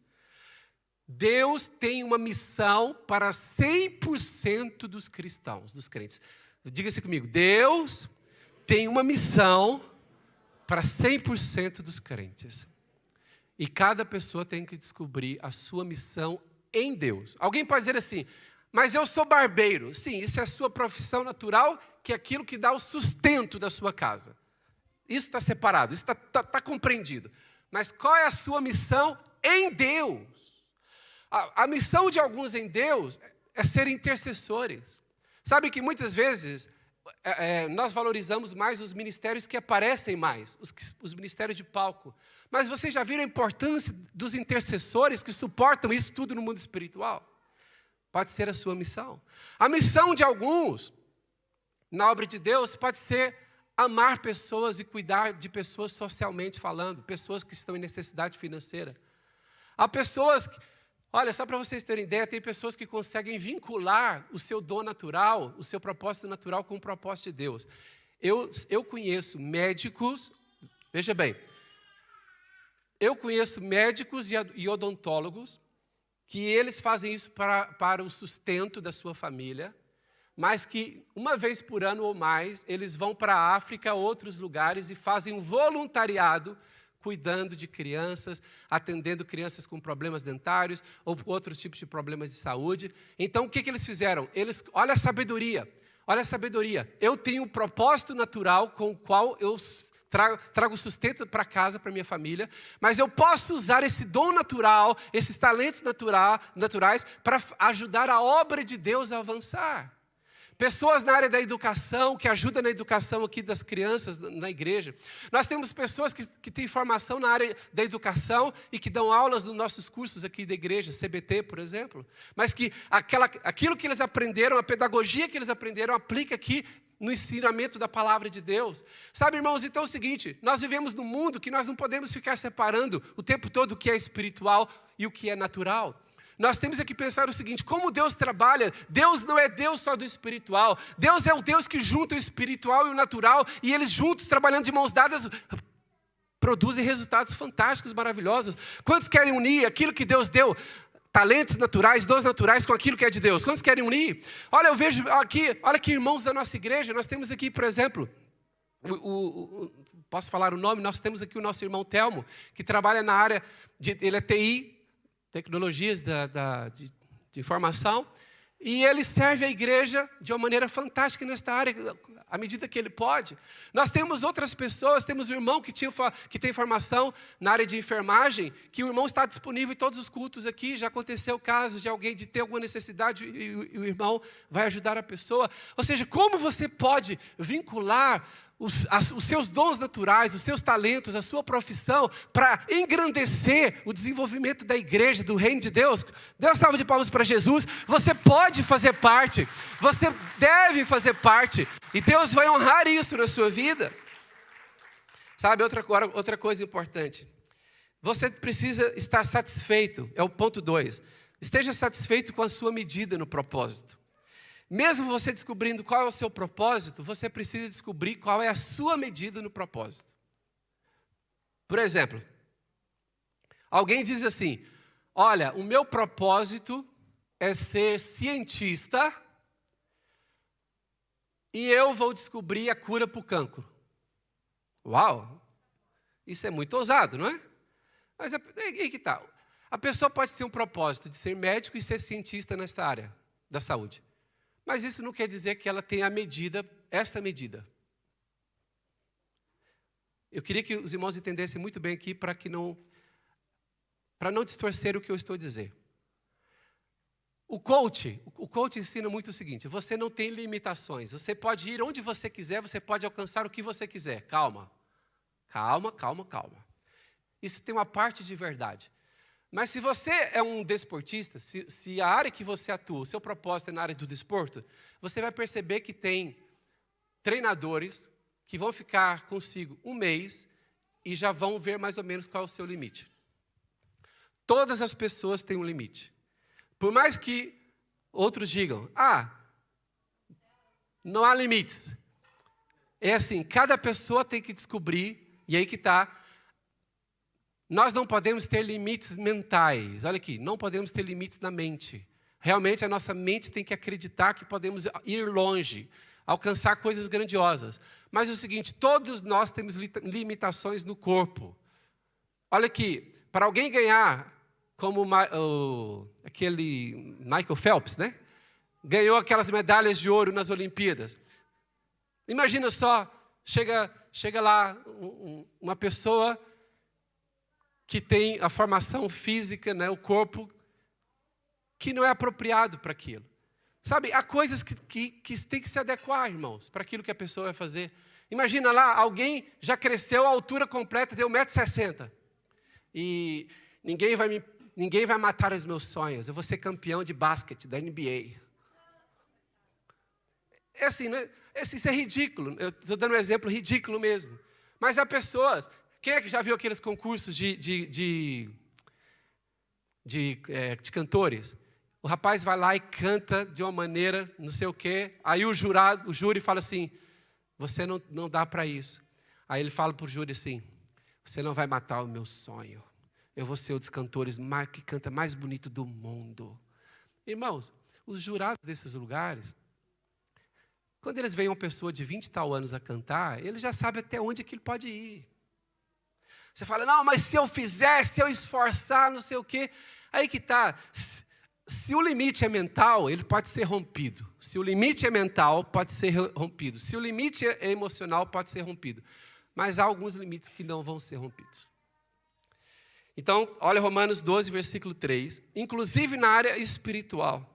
Deus tem uma missão para 100% dos cristãos, dos crentes. Diga-se comigo, Deus tem uma missão para 100% dos crentes. E cada pessoa tem que descobrir a sua missão em Deus. Alguém pode dizer assim, mas eu sou barbeiro. Sim, isso é a sua profissão natural, que é aquilo que dá o sustento da sua casa. Isso está separado, isso está compreendido. Mas qual é a sua missão em Deus? A missão de alguns em Deus é ser intercessores. Sabe que muitas vezes nós valorizamos mais os ministérios que aparecem mais, os ministérios de palco. Mas vocês já viram a importância dos intercessores que suportam isso tudo no mundo espiritual? Pode ser a sua missão. A missão de alguns, na obra de Deus, pode ser amar pessoas e cuidar de pessoas socialmente falando, pessoas que estão em necessidade financeira. Há pessoas que... Olha, só para vocês terem ideia, tem pessoas que conseguem vincular o seu dom natural, o seu propósito natural com o propósito de Deus. Eu conheço médicos, veja bem, eu conheço médicos e odontólogos que eles fazem isso para o sustento da sua família, mas que uma vez por ano ou mais, eles vão para a África, outros lugares e fazem um voluntariado cuidando de crianças, atendendo crianças com problemas dentários ou outros tipos de problemas de saúde. Então, o que eles fizeram? Olha a sabedoria. Eu tenho um propósito natural com o qual eu trago sustento para casa, para minha família, mas eu posso usar esse dom natural, esses talentos naturais, para ajudar a obra de Deus a avançar. Pessoas na área da educação, que ajudam na educação aqui das crianças na igreja. Nós temos pessoas que têm formação na área da educação e que dão aulas nos nossos cursos aqui da igreja, CBT, por exemplo. Mas que aquilo que eles aprenderam, a pedagogia que eles aprenderam, aplica aqui no ensinamento da palavra de Deus. Sabe, irmãos, então é o seguinte, nós vivemos num mundo que nós não podemos ficar separando o tempo todo o que é espiritual e o que é natural. Nós temos que pensar o seguinte, como Deus trabalha, Deus não é Deus só do espiritual, Deus é o Deus que junta o espiritual e o natural, e eles juntos, trabalhando de mãos dadas, produzem resultados fantásticos, maravilhosos. Quantos querem unir aquilo que Deus deu, talentos naturais, dons naturais, com aquilo que é de Deus? Quantos querem unir? Olha, eu vejo aqui, olha que irmãos da nossa igreja, nós temos aqui, por exemplo, posso falar o nome? Nós temos aqui o nosso irmão Telmo, que trabalha na área, ele é TI, tecnologias de informação, E ele serve a igreja de uma maneira fantástica nesta área, à medida que ele pode. Nós temos outras pessoas, temos um irmão que tem formação na área de enfermagem, que o irmão está disponível em todos os cultos aqui. Já aconteceu o caso de alguém de ter alguma necessidade e o irmão vai ajudar a pessoa. Ou seja, como você pode vincular os seus dons naturais, os seus talentos, a sua profissão, para engrandecer o desenvolvimento da igreja, do reino de Deus? Dê uma salva de palmas para Jesus. Você pode fazer parte, você deve fazer parte, e Deus vai honrar isso na sua vida. Sabe, outra coisa importante, você precisa estar satisfeito, é o ponto 2, esteja satisfeito com a sua medida no propósito. Mesmo você descobrindo qual é o seu propósito, você precisa descobrir qual é a sua medida no propósito. Por exemplo, alguém diz assim: olha, o meu propósito é ser cientista e eu vou descobrir a cura para o cancro. Uau! Isso é muito ousado, não é? Mas aí que está. A pessoa pode ter um propósito de ser médico e ser cientista nesta área da saúde. Mas isso não quer dizer que ela tenha esta medida. Eu queria que os irmãos entendessem muito bem aqui para não distorcer o que eu estou a dizer. O coach ensina muito o seguinte: você não tem limitações, você pode ir onde você quiser, você pode alcançar o que você quiser. Calma. Isso tem uma parte de verdade. Mas se você é um desportista, se a área que você atua, o seu propósito é na área do desporto, você vai perceber que tem treinadores que vão ficar consigo um mês e já vão ver mais ou menos qual é o seu limite. Todas as pessoas têm um limite. Por mais que outros digam, não há limites. É assim, cada pessoa tem que descobrir, e aí que está. Nós não podemos ter limites mentais. Olha aqui, não podemos ter limites na mente. Realmente a nossa mente tem que acreditar que podemos ir longe, alcançar coisas grandiosas. Mas é o seguinte, todos nós temos limitações no corpo. Olha aqui, para alguém ganhar, como aquele Michael Phelps, né? Ganhou aquelas medalhas de ouro nas Olimpíadas. Imagina só, chega lá uma pessoa que tem a formação física, né, o corpo, que não é apropriado para aquilo. Sabe, há coisas que tem que se adequar, irmãos, para aquilo que a pessoa vai fazer. Imagina lá, alguém já cresceu a altura completa, deu 1,60 m. E ninguém vai matar os meus sonhos, eu vou ser campeão de basquete da NBA. É assim, né? Isso é ridículo, eu estou dando um exemplo ridículo mesmo. Mas há pessoas... Quem é que já viu aqueles concursos de cantores? O rapaz vai lá e canta de uma maneira, não sei o quê. Aí o júri fala assim, você não dá para isso. Aí ele fala para o júri assim, você não vai matar o meu sonho. Eu vou ser um dos cantores que canta mais bonito do mundo. Irmãos, os jurados desses lugares, quando eles veem uma pessoa de 20 e tal anos a cantar, eles já sabem até onde que ele pode ir. Você fala, não, mas se eu fizer, se eu esforçar, não sei o quê. Aí que está. Se o limite é mental, ele pode ser rompido. Se o limite é mental, pode ser rompido. Se o limite é emocional, pode ser rompido. Mas há alguns limites que não vão ser rompidos. Então, olha Romanos 12, versículo 3. Inclusive na área espiritual.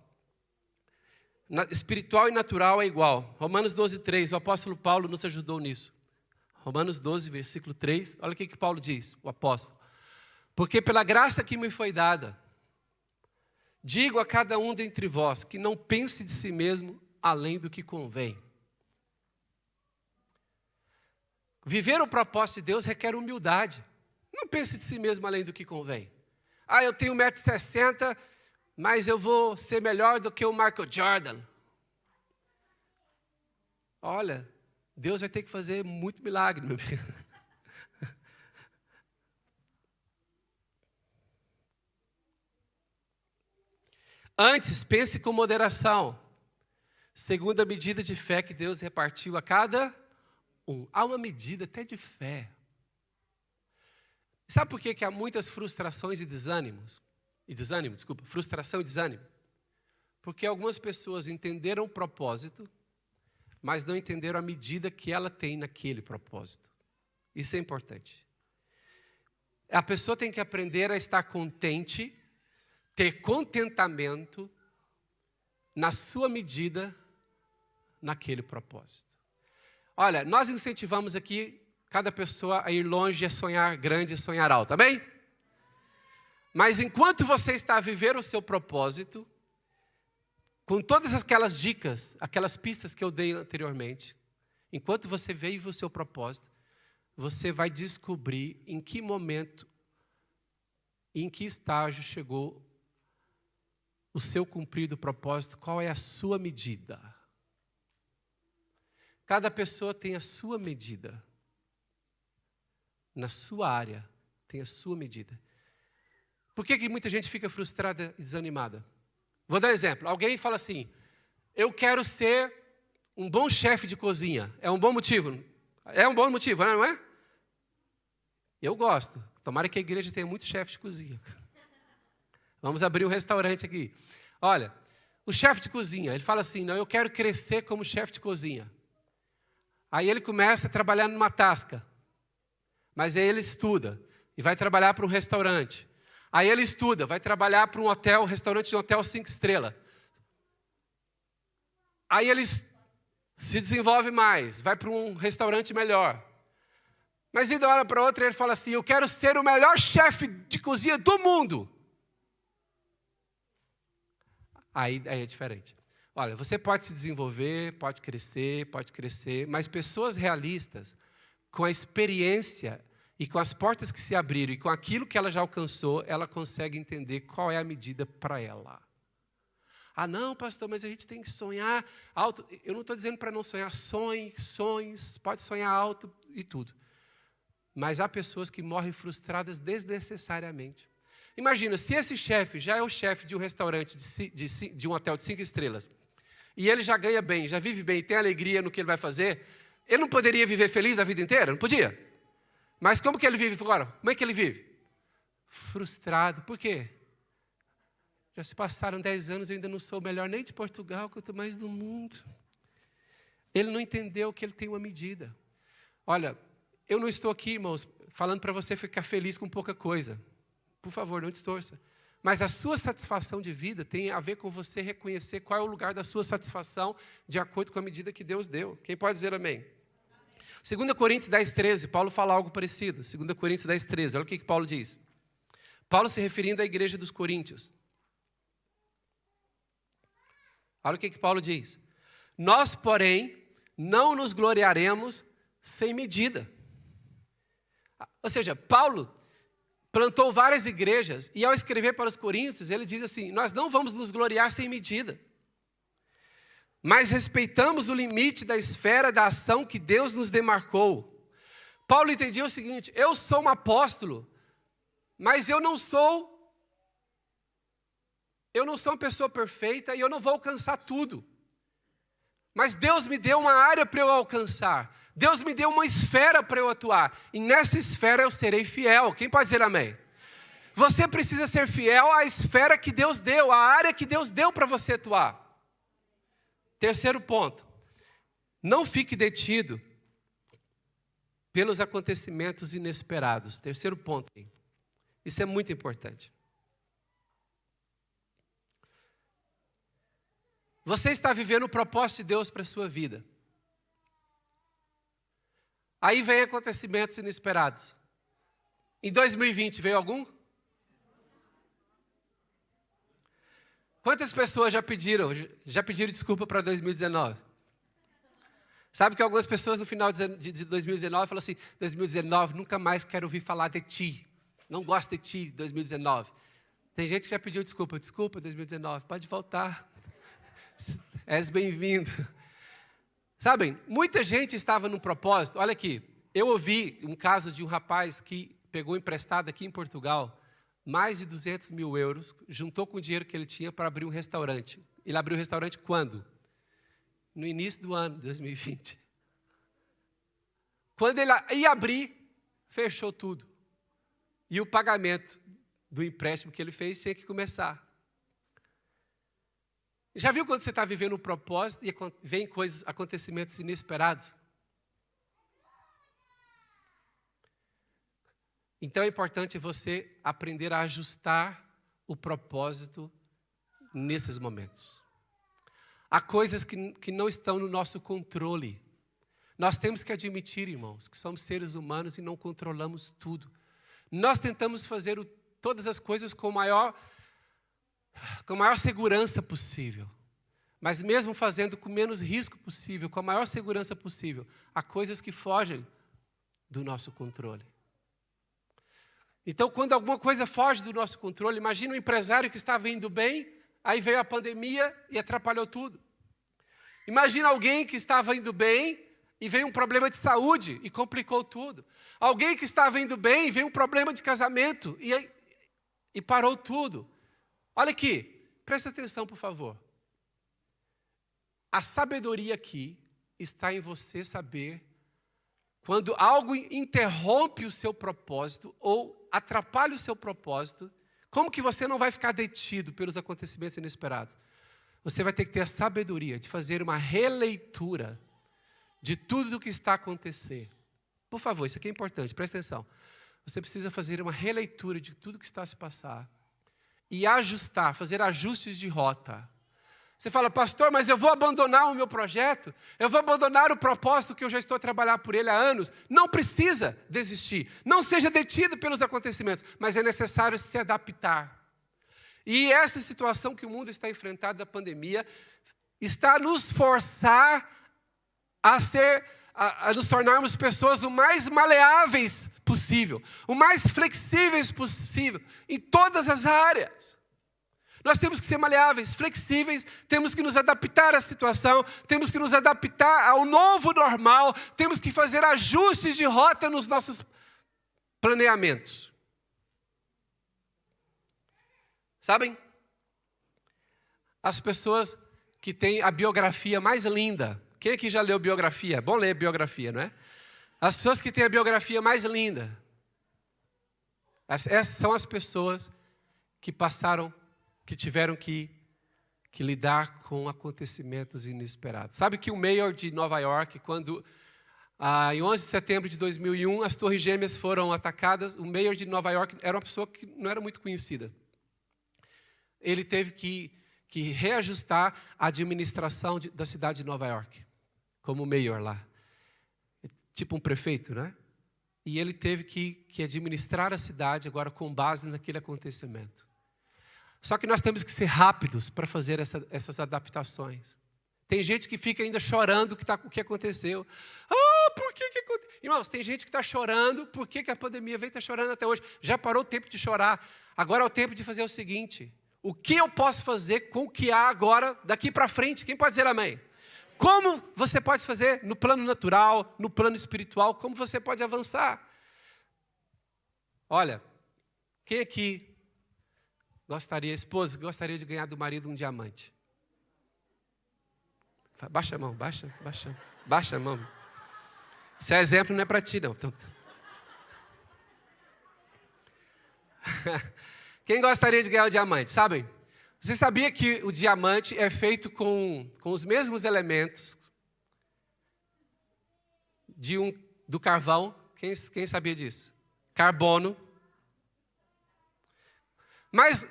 Espiritual e natural é igual. Romanos 12, 3. O apóstolo Paulo nos ajudou nisso. Romanos 12, versículo 3, olha o que Paulo diz, o apóstolo. Porque pela graça que me foi dada, digo a cada um dentre vós, que não pense de si mesmo além do que convém. Viver o propósito de Deus requer humildade. Não pense de si mesmo além do que convém. Eu tenho 1,60 m, mas eu vou ser melhor do que o Michael Jordan. Olha... Deus vai ter que fazer muito milagre, meu amigo. Antes, pense com moderação, segundo a medida de fé que Deus repartiu a cada um. Há uma medida até de fé. Sabe por que há muitas frustrações e desânimos? Frustração e desânimo. Porque algumas pessoas entenderam o propósito, mas não entenderam a medida que ela tem naquele propósito. Isso é importante. A pessoa tem que aprender a estar contente, ter contentamento na sua medida naquele propósito. Olha, nós incentivamos aqui cada pessoa a ir longe, a sonhar grande, a sonhar alto, amém? Mas enquanto você está a viver o seu propósito, com todas aquelas dicas, aquelas pistas que eu dei anteriormente, enquanto você vive o seu propósito, você vai descobrir em que momento, em que estágio chegou o seu cumprido propósito, qual é a sua medida. Cada pessoa tem a sua medida. Na sua área, tem a sua medida. Por que muita gente fica frustrada e desanimada? Vou dar um exemplo. Alguém fala assim, eu quero ser um bom chefe de cozinha. É um bom motivo? É um bom motivo, não é? Eu gosto. Tomara que a igreja tenha muitos chefes de cozinha. Vamos abrir um restaurante aqui. Olha, o chefe de cozinha, ele fala assim, não, eu quero crescer como chefe de cozinha. Aí ele começa a trabalhar numa tasca. Mas aí ele estuda e vai trabalhar para um restaurante. Aí ele estuda, vai trabalhar para um hotel, restaurante de um hotel 5 estrelas. Aí ele se desenvolve mais, vai para um restaurante melhor. Mas de uma hora para outra ele fala assim, eu quero ser o melhor chefe de cozinha do mundo. Aí é diferente. Olha, você pode se desenvolver, pode crescer, mas pessoas realistas, com a experiência e com as portas que se abriram e com aquilo que ela já alcançou, ela consegue entender qual é a medida para ela. Ah, não, pastor, mas a gente tem que sonhar alto. Eu não estou dizendo para não sonhar, sonhos, pode sonhar alto e tudo. Mas há pessoas que morrem frustradas desnecessariamente. Imagina, se esse chefe já é o chefe de um restaurante, de um hotel de 5 estrelas, e ele já ganha bem, já vive bem, tem alegria no que ele vai fazer, ele não poderia viver feliz a vida inteira? Não podia? Mas como que ele vive agora? Como é que ele vive? Frustrado. Por quê? Já se passaram 10 anos e eu ainda não sou o melhor nem de Portugal, quanto mais do mundo. Ele não entendeu que ele tem uma medida. Olha, eu não estou aqui, irmãos, falando para você ficar feliz com pouca coisa. Por favor, não distorça. Mas a sua satisfação de vida tem a ver com você reconhecer qual é o lugar da sua satisfação de acordo com a medida que Deus deu. Quem pode dizer amém? 2 Coríntios 10:13, Paulo fala algo parecido. 2 Coríntios 10:13, olha o que Paulo diz. Paulo se referindo à igreja dos Coríntios. Olha o que Paulo diz. Nós, porém, não nos gloriaremos sem medida. Ou seja, Paulo plantou várias igrejas e ao escrever para os coríntios, ele diz assim, nós não vamos nos gloriar sem medida, mas respeitamos o limite da esfera da ação que Deus nos demarcou. Paulo entendia o seguinte, eu sou um apóstolo, mas eu não sou uma pessoa perfeita e eu não vou alcançar tudo. Mas Deus me deu uma área para eu alcançar. Deus me deu uma esfera para eu atuar. E nessa esfera eu serei fiel. Quem pode dizer amém? Você precisa ser fiel à esfera que Deus deu, à área que Deus deu para você atuar. Terceiro ponto. Não fique detido pelos acontecimentos inesperados. Terceiro ponto. Isso é muito importante. Você está vivendo o propósito de Deus para a sua vida. Aí vem acontecimentos inesperados. Em 2020 veio algum? Quantas pessoas já pediram desculpa para 2019? Sabe que algumas pessoas no final de 2019 falam assim, 2019, nunca mais quero ouvir falar de ti. Não gosto de ti, 2019. Tem gente que já pediu desculpa 2019, pode voltar. És bem-vindo. Sabem, muita gente estava num propósito. Olha aqui, eu ouvi um caso de um rapaz que pegou emprestado aqui em Portugal mais de 200 mil euros, juntou com o dinheiro que ele tinha para abrir um restaurante. Ele abriu o restaurante quando? No início do ano, 2020. Quando ele ia abrir, fechou tudo. E o pagamento do empréstimo que ele fez tinha que começar. Já viu quando você está vivendo um propósito e vem acontecimentos inesperados? Então é importante você aprender a ajustar o propósito nesses momentos. Há coisas que não estão no nosso controle. Nós temos que admitir, irmãos, que somos seres humanos e não controlamos tudo. Nós tentamos fazer todas as coisas com a maior segurança possível. Mas mesmo fazendo com menos risco possível, com a maior segurança possível, há coisas que fogem do nosso controle. Então, quando alguma coisa foge do nosso controle, imagina um empresário que estava indo bem, aí veio a pandemia e atrapalhou tudo. Imagina alguém que estava indo bem e veio um problema de saúde e complicou tudo. Alguém que estava indo bem e veio um problema de casamento e parou tudo. Olha aqui, presta atenção, por favor. A sabedoria aqui está em você saber quando algo interrompe o seu propósito ou atrapalha o seu propósito, como que você não vai ficar detido pelos acontecimentos inesperados? Você vai ter que ter a sabedoria de fazer uma releitura de tudo o que está acontecendo. Por favor, isso aqui é importante, presta atenção. Você precisa fazer uma releitura de tudo o que está a se passar e ajustar, fazer ajustes de rota. Você fala, pastor, mas eu vou abandonar o meu projeto? Eu vou abandonar o propósito que eu já estou a trabalhar por ele há anos? Não precisa desistir. Não seja detido pelos acontecimentos, mas é necessário se adaptar. E essa situação que o mundo está enfrentando da pandemia está a nos forçar a nos tornarmos pessoas o mais maleáveis possível, o mais flexíveis possível, em todas as áreas. Nós temos que ser maleáveis, flexíveis, temos que nos adaptar à situação, temos que nos adaptar ao novo normal, temos que fazer ajustes de rota nos nossos planeamentos. Sabem? As pessoas que têm a biografia mais linda. Quem aqui já leu biografia? É bom ler biografia, não é? As pessoas que têm a biografia mais linda. Essas são as pessoas que tiveram que lidar com acontecimentos inesperados. Sabe que o mayor de Nova York, quando em 11 de setembro de 2001, as Torres Gêmeas foram atacadas, o mayor de Nova York era uma pessoa que não era muito conhecida. Ele teve que reajustar a administração da cidade de Nova York, como mayor lá. Tipo um prefeito, né? E ele teve que administrar a cidade agora com base naquele acontecimento. Só que nós temos que ser rápidos para fazer essas adaptações. Tem gente que fica ainda chorando o que aconteceu. Por que aconteceu? Irmãos, tem gente que está chorando, por que a pandemia veio e está chorando até hoje? Já parou o tempo de chorar. Agora é o tempo de fazer o seguinte. O que eu posso fazer com o que há agora, daqui para frente? Quem pode dizer amém? Como você pode fazer no plano natural, no plano espiritual, como você pode avançar? Olha, quem aqui esposa, gostaria de ganhar do marido um diamante? Baixa a mão, baixa a mão. Esse exemplo não é para ti, não. Quem gostaria de ganhar o diamante, sabem? Você sabia que o diamante é feito com os mesmos elementos do carvão? Quem sabia disso? Carbono. Mas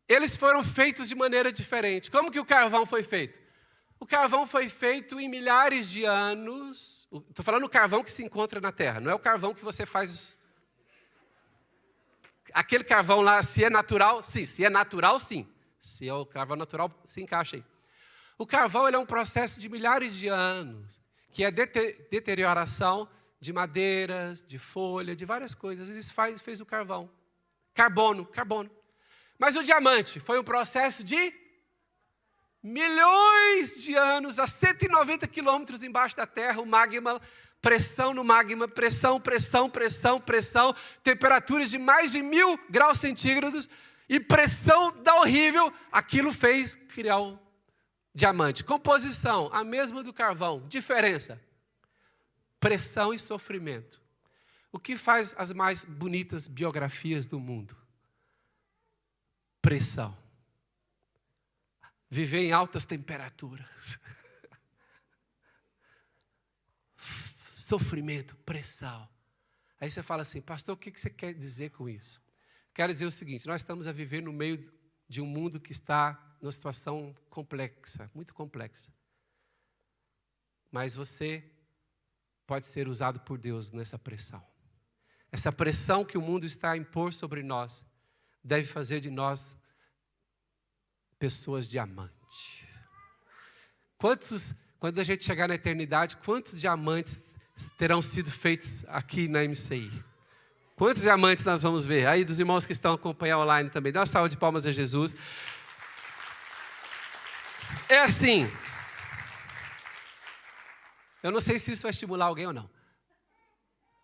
eles foram feitos de maneira diferente. Como que o carvão foi feito? O carvão foi feito em milhares de anos. Estou falando do carvão que se encontra na terra, não é o carvão que você faz. Aquele carvão lá, se é natural, sim. Se é natural, sim. Se é o carvão natural, se encaixa aí. O carvão ele é um processo de milhares de anos, que é deterioração de madeiras, de folha, de várias coisas. Isso fez o carvão. Carbono. Mas o diamante foi um processo de milhões de anos, a 190 quilômetros embaixo da terra, o magma, pressão no magma, pressão, temperaturas de mais de 1000 graus centígrados, e pressão da horrível, aquilo fez criar o diamante. Composição, a mesma do carvão, diferença, pressão e sofrimento. O que faz as mais bonitas biografias do mundo? Pressão. viver em altas temperaturas. Sofrimento, pressão. Aí você fala assim, pastor, o que você quer dizer com isso? Quero dizer o seguinte, nós estamos a viver no meio de um mundo que está numa situação complexa, muito complexa. Mas você pode ser usado por Deus nessa pressão. Essa pressão que o mundo está a impor sobre nós deve fazer de nós pessoas diamante. Quando a gente chegar na eternidade, quantos diamantes terão sido feitos aqui na MCI? Quantos diamantes nós vamos ver? Aí dos irmãos que estão acompanhando online também. Dá uma salva de palmas a Jesus. É assim. Eu não sei se isso vai estimular alguém ou não.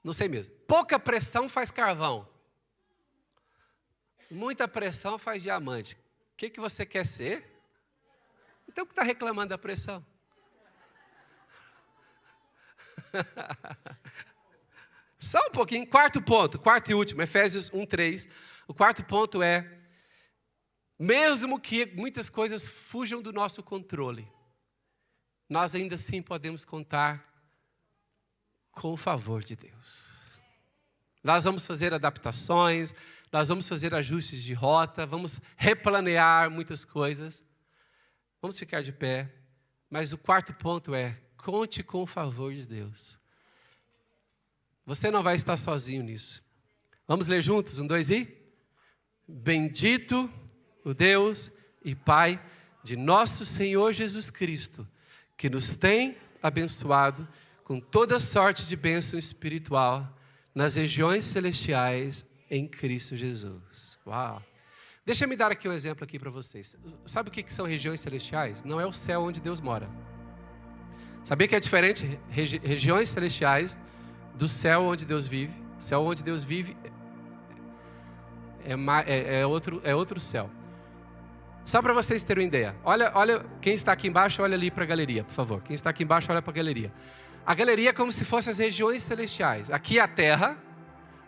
Não sei mesmo. Pouca pressão faz carvão. Muita pressão faz diamante. O que você quer ser? Então, o que está reclamando da pressão? Só um pouquinho. Quarto ponto, quarto e último, Efésios 1:3. O quarto ponto é, mesmo que muitas coisas fujam do nosso controle, nós ainda assim podemos contar com o favor de Deus. Nós vamos fazer adaptações, nós vamos fazer ajustes de rota, vamos replanear muitas coisas. Vamos ficar de pé. Mas o quarto ponto é, conte com o favor de Deus. Você não vai estar sozinho nisso. Vamos ler juntos? 1, 2 e... Bendito o Deus e Pai de nosso Senhor Jesus Cristo, que nos tem abençoado com toda sorte de bênção espiritual nas regiões celestiais em Cristo Jesus. Uau! Deixa eu me dar aqui um exemplo aqui para vocês. Sabe o que são regiões celestiais? Não é o céu onde Deus mora. Sabia que é diferente? Regiões celestiais do céu onde Deus vive. O céu onde Deus vive é outro céu. Só para vocês terem uma ideia. Olha, quem está aqui embaixo, olha ali para a galeria, por favor. Quem está aqui embaixo, olha para a galeria. A galeria é como se fossem as regiões celestiais. Aqui é a terra,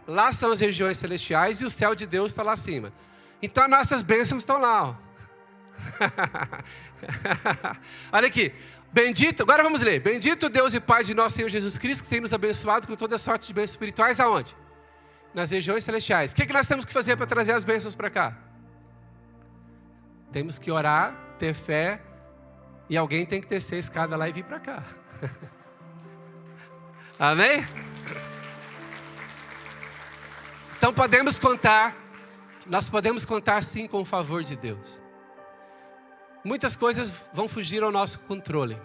lá são as regiões celestiais e o céu de Deus está lá acima. Então as nossas bênçãos estão lá. Ó. Olha aqui. Bendito, agora vamos ler. Bendito Deus e Pai de nosso Senhor Jesus Cristo, que tem nos abençoado com toda sorte de bênçãos espirituais, aonde? Nas regiões celestiais. O que nós temos que fazer para trazer as bênçãos para cá? Temos que orar, ter fé, e alguém tem que descer a escada lá e vir para cá. Amém? Então nós podemos contar sim com o favor de Deus. Muitas coisas vão fugir ao nosso controle.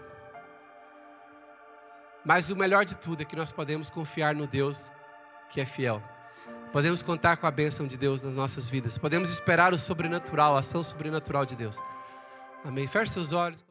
Mas o melhor de tudo é que nós podemos confiar no Deus que é fiel. Podemos contar com a bênção de Deus nas nossas vidas. Podemos esperar o sobrenatural, a ação sobrenatural de Deus. Amém? Feche seus olhos.